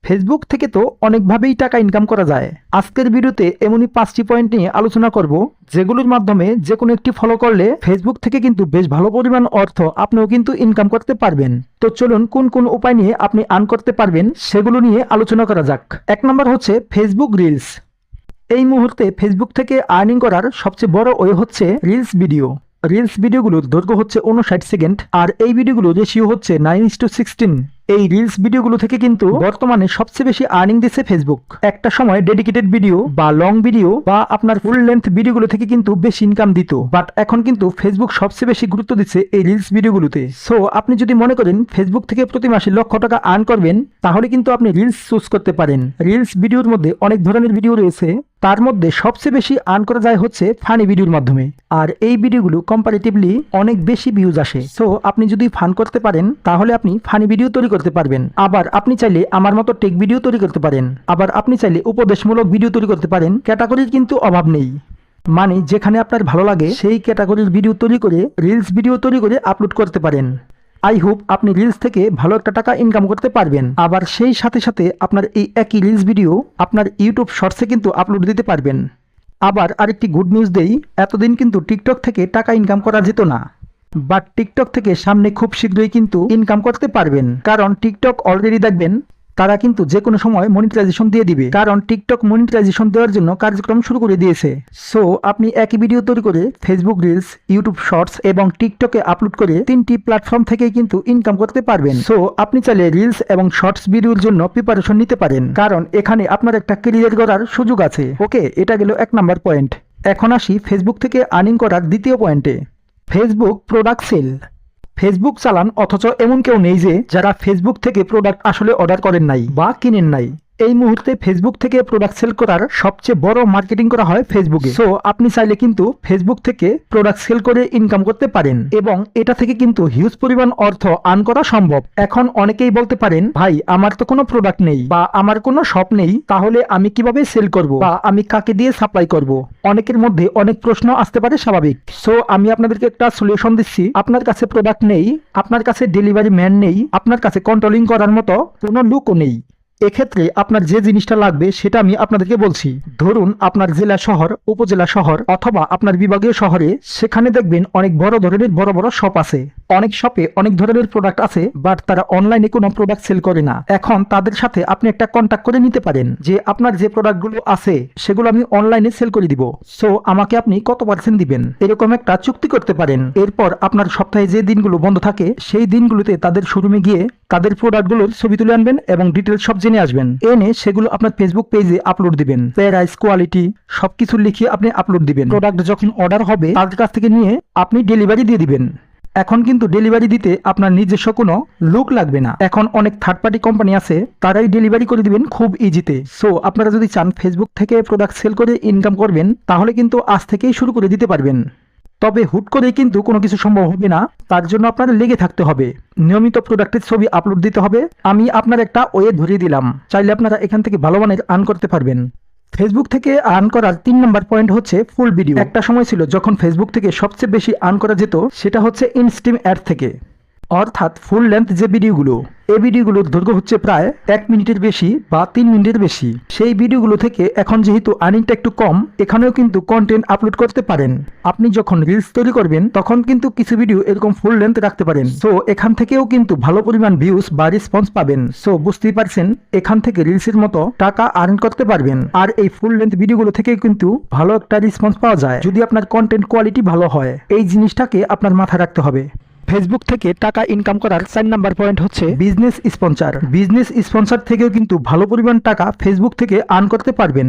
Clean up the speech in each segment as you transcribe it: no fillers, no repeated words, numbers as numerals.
Facebook থেকে তো অনেকভাবেই টাকা ইনকাম করা যায়। আজকের ভিডিওতে এমনই 5টি পয়েন্ট নিয়ে আলোচনা করব, যেগুলোর মাধ্যমে যে কোনো একটি ফলো করলে ফেসবুক থেকে কিন্তু বেশ ভালো পরিমাণ অর্থ আপনিও কিন্তু ইনকাম করতে পারবেন। তো চলুন কোন কোন উপায় নিয়ে আপনি আর্ন করতে পারবেন সেগুলো নিয়ে আলোচনা করা যাক। 1 নম্বর হচ্ছে ফেসবুক রিলস। এই মুহূর্তে ফেসবুক থেকে আর্নিং করার সবচেয়ে বড় ওয়ে হচ্ছে রিলস ভিডিও। রিলস ভিডিওগুলোর দৈর্ঘ্য হচ্ছে 59 সেকেন্ড, আর এই ভিডিওগুলোর রেশিও হচ্ছে 9:16। এই রিলস ভিডিওগুলো থেকে কিন্তু বর্তমানে সবচেয়ে বেশি আর্নিং দিচ্ছে ফেসবুক। একটা সময় ডেডিকেটেড ভিডিও বা লং ভিডিও বা আপনার ফুল লেন্থ ভিডিওগুলো থেকে কিন্তু বেশি ইনকাম দিত, বাট এখন কিন্তু ফেসবুক সবচেয়ে বেশি গুরুত্ব দিচ্ছে এই রিলস ভিডিওগুলোতে। সো আপনি যদি মনে করেন ফেসবুক থেকে প্রতি মাসে লক্ষ টাকা আর্ন করবেন, তাহলে কিন্তু আপনি রিলস চুজ করতে পারেন। রিলস ভিডিওর মধ্যে অনেক ধরনের ভিডিও রয়েছে, তার মধ্যে সবচেয়ে বেশি আর্ন করা যায় হচ্ছে ফানি ভিডিওর মাধ্যমে, আর এই ভিডিওগুলো কম্পারেটিভলি অনেক বেশি ভিউজ আসে। সো আপনি যদি ফান করতে পারেন তাহলে আপনি ফানি ভিডিও তৈরি করতে পারবেন। আবার আপনি চাইলে আমার মতো টেক ভিডিও তৈরি করতে পারেন, আবার আপনি চাইলে উপদেশমূলক ভিডিও তৈরি করতে পারেন। ক্যাটাগরির কিন্তু অভাব নেই, মানে যেখানে আপনার ভালো লাগে সেই ক্যাটাগরির ভিডিও তৈরি করে রিলস ভিডিও তৈরি করে আপলোড করতে পারেন। আই হোপ আপনি রিলস থেকে ভালো একটা টাকা ইনকাম করতে পারবেন। আবার সেই সাথে সাথে আপনার এই একই রিলস ভিডিও আপনার ইউটিউব শর্টসে কিন্তু আপলোড দিতে পারবেন। আবার আরেকটি গুড নিউজ দেই, এতদিন কিন্তু টিকটক থেকে টাকা ইনকাম করা যেত না, বাট টিকটক থেকে সামনে খুব শীঘ্রই কিন্তু ইনকাম করতে পারবেন। কারণ টিকটক অলরেডি দেখবেন তারা কিন্তু যে কোনো সময় মনিটাইজেশন দিয়ে দিবে, কারণ টিকটক মনিটাইজেশন দেওয়ার জন্য কার্যক্রম শুরু করে দিয়েছে। সো আপনি একই ভিডিও তৈরি করে ফেসবুক রিলস, ইউটিউব শর্টস এবং টিকটকে আপলোড করে 3টি প্ল্যাটফর্ম থেকেই কিন্তু ইনকাম করতে পারবেন। সো আপনি চাইলে রিলস এবং শর্টস ভিডিওর জন্য প্রিপারেশন নিতে পারেন, কারণ এখানে আপনার একটা ক্যারিয়ার গড়ার সুযোগ আছে। ওকে, এটা গেল 1 নাম্বার পয়েন্ট। এখন আসি ফেসবুক থেকে আর্নিং করার দ্বিতীয় পয়েন্টে, ফেসবুক প্রোডাক্ট সেল। ফেসবুক চালান অথচ এমন কেউ নেই যে যারা ফেসবুক থেকে প্রোডাক্ট আসলে অর্ডার করেন নাই বা কিনেন নাই। এই মুহূর্তে ফেসবুক থেকে প্রোডাক্ট সেল করার সবচেয়ে বড় মার্কেটিং করা হয় ফেসবুকে। সো আপনি চাইলে কিন্তু ফেসবুক থেকে প্রোডাক্ট সেল করে ইনকাম করতে পারেন, এবং এটা থেকে কিন্তু হিউজ পরিমাণ অর্থ আর্ন করা সম্ভব। এখন অনেকেই বলতে পারেন, ভাই আমার তো কোনো প্রোডাক্ট নেই বা আমার কোনো শপ নেই, তাহলে আমি কিভাবে সেল করব বা আমি কাকে দিয়ে সাপ্লাই করব? অনেকের মধ্যে অনেক প্রশ্ন আসতে পারে, স্বাভাবিক। সো আমি আপনাদেরকে একটা সলিউশন দিচ্ছি। আপনার কাছে প্রোডাক্ট নেই, আপনার কাছে ডেলিভারি ম্যান নেই, আপনার কাছে কন্ট্রোলিং করার মতো কোনো লুকও নেই। এক্ষেত্রে আপনার যে জিনিসটা লাগবে সেটা আমি আপনাদেরকে বলছি। ধরুন আপনার জেলা শহর, উপজেলা শহর অথবা আপনার বিভাগীয় শহরে, সেখানে দেখবেন অনেক বড় ধরনের বড় বড় শপ আছে। অনেক শপে অনেক ধরনের প্রোডাক্ট আছে, বাট তারা অনলাইনে কোনো প্রোডাক্ট সেল করে না। এখন তাদের সাথে আপনি একটা কন্ট্যাক্ট করে নিতে পারেন যে আপনার যে প্রোডাক্টগুলো আছে সেগুলো আমি অনলাইনে সেল করে দিব, সো আমাকে আপনি কত % দিবেন, এরকম একটা চুক্তি করতে পারেন। এরপর আপনার সপ্তাহে যে দিনগুলো বন্ধ থাকে সেই দিনগুলোতে তাদের শোরুমে গিয়ে তাদের প্রোডাক্টগুলোর ছবি তুলে আনবেন এবং ডিটেলস সব জেনে আসবেন। এনে সেগুলো আপনার ফেসবুক পেজে আপলোড দিবেন। প্রাইস, কোয়ালিটি সবকিছু লিখিয়ে আপনি আপলোড দিবেন। প্রোডাক্ট যখন অর্ডার হবে তাদের কাছ থেকে নিয়ে আপনি ডেলিভারি দিয়ে দিবেন। এখন কিন্তু ডেলিভারি দিতে আপনার নিজস্ব কোনো লুক লাগবে না। এখন অনেক থার্ড পার্টি কোম্পানি আছে, তারাই ডেলিভারি করে দিবেন খুব ইজিতে। সো আপনারা যদি চান ফেসবুক থেকে প্রোডাক্ট সেল করে ইনকাম করবেন, তাহলে কিন্তু আজ থেকেই শুরু করে দিতে পারবেন। তবে হুট করে কিন্তু কোনো কিছু সম্ভব হবে না, তার জন্য আপনার লেগে থাকতে হবে, নিয়মিত প্রোডাক্টের ছবি আপলোড দিতে হবে। আমি আপনার একটা ওয়ে ধরিয়ে দিলাম, চাইলে আপনারা এখান থেকে ভালো মানের আর্ন করতে পারবেন। ফেসবুক থেকে আর্ন করার 3 নম্বর পয়েন্ট হচ্ছে ফুল ভিডিও। একটা সময় ছিল যখন ফেসবুক থেকে সবচেয়ে বেশি আর্ন করা যেত, সেটা হচ্ছে ইনস্ট্রিম অ্যাড থেকে, অর্থাৎ ফুল লেন্থ যে ভিডিওগুলো, এই ভিডিওগুলোর দৈর্ঘ্য হচ্ছে প্রায় 1 মিনিটের বেশি বা 3 মিনিটের বেশি। সেই ভিডিওগুলো থেকে এখন যেহেতু আর্নিংটা একটু কম, এখানেও কিন্তু কন্টেন্ট আপলোড করতে পারেন। আপনি যখন রিলস তৈরি করবেন তখন কিন্তু কিছু ভিডিও এরকম ফুল লেন্থ রাখতে পারেন। সো এখান থেকেও কিন্তু ভালো পরিমাণ ভিউজ বা রেসপন্স পাবেন। সো বুঝতেই পারছেন, এখান থেকে রিলসের মতো টাকা আর্ন করতে পারবেন। আর এই ফুল লেন্থ ভিডিওগুলো থেকে কিন্তু ভালো একটা রেসপন্স পাওয়া যায় যদি আপনার কন্টেন্ট কোয়ালিটি ভালো হয়। এই জিনিসটাকে আপনার মাথায় রাখতে হবে। ফেসবুক থেকে টাকা ইনকাম করার 4 নাম্বার পয়েন্ট হচ্ছে বিজনেস স্পন্সর। বিজনেস স্পন্সর থেকেও কিন্তু ভালো পরিমাণ টাকা ফেসবুক থেকে আর্ন করতে পারবেন।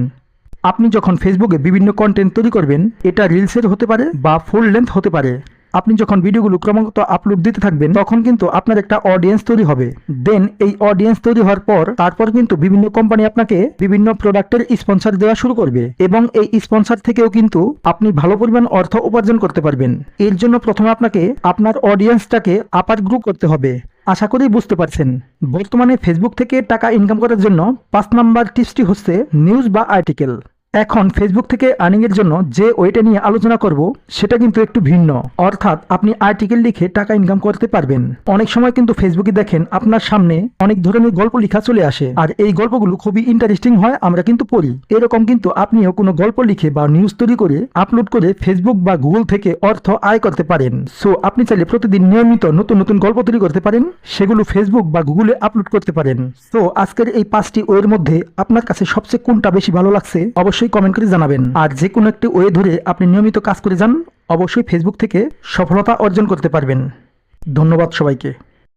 আপনি যখন ফেসবুকে বিভিন্ন কন্টেন্ট তৈরি করবেন, এটা রিলসের হতে পারে বা ফুল লেন্থ হতে পারে, আপনি যখন ভিডিওগুলো ক্রমাগত আপলোড দিতে থাকবেন তখন কিন্তু আপনার একটা অডিয়েন্স তৈরি হবে। দেন এই অডিয়েন্স তৈরি হওয়ার পর তারপর কিন্তু বিভিন্ন কোম্পানি আপনাকে বিভিন্ন প্রোডাক্টের স্পন্সর দেওয়া শুরু করবে, এবং এই স্পন্সর থেকেও কিন্তু আপনি ভালো পরিমাণ অর্থ উপার্জন করতে পারবেন। এর জন্য প্রথমে আপনাকে আপনার অডিয়েন্সটাকে আপার গ্রো করতে হবে। আশা করি বুঝতে পারছেন। বর্তমানে ফেসবুক থেকে টাকা ইনকাম করার জন্য 5 নাম্বার টিপসটি হচ্ছে নিউজ বা আর্টিকেল। এখন ফেসবুক থেকে আর্নিং এর জন্য যে ওয়েটা নিয়ে আলোচনা করব সেটা কিন্তু একটু ভিন্ন, অর্থাৎ আপনি আর্টিকেল লিখে টাকা ইনকাম করতে পারবেন। অনেক সময় কিন্তু ফেসবুকে দেখেন আপনার সামনে অনেক ধরনের গল্প লেখা চলে আসে, আর এই গল্পগুলো খুবই ইন্টারেস্টিং হয়, আমরা কিন্তু পড়ি। এরকম কিন্তু আপনিও কোনো গল্প লিখে বা নিউজ তৈরি করে আপলোড করে ফেসবুক বা গুগল থেকে অর্থ আয় করতে পারেন। সো আপনি চাইলে প্রতিদিন নিয়মিত নতুন নতুন গল্প তৈরি করতে পারেন, সেগুলো ফেসবুক বা গুগলে আপলোড করতে পারেন। সো আজকের এই 5টি ওয়ের মধ্যে আপনার কাছে সবচেয়ে কোনটা বেশি ভালো লাগছে অবশ্যই কমেন্ট করে জানাবেন। আর যে কোনো একটি ওয়ে ধরে আপনি নিয়মিত কাজ করে যান, অবশ্যই ফেসবুক থেকে সফলতা অর্জন করতে পারবেন। ধন্যবাদ সবাইকে।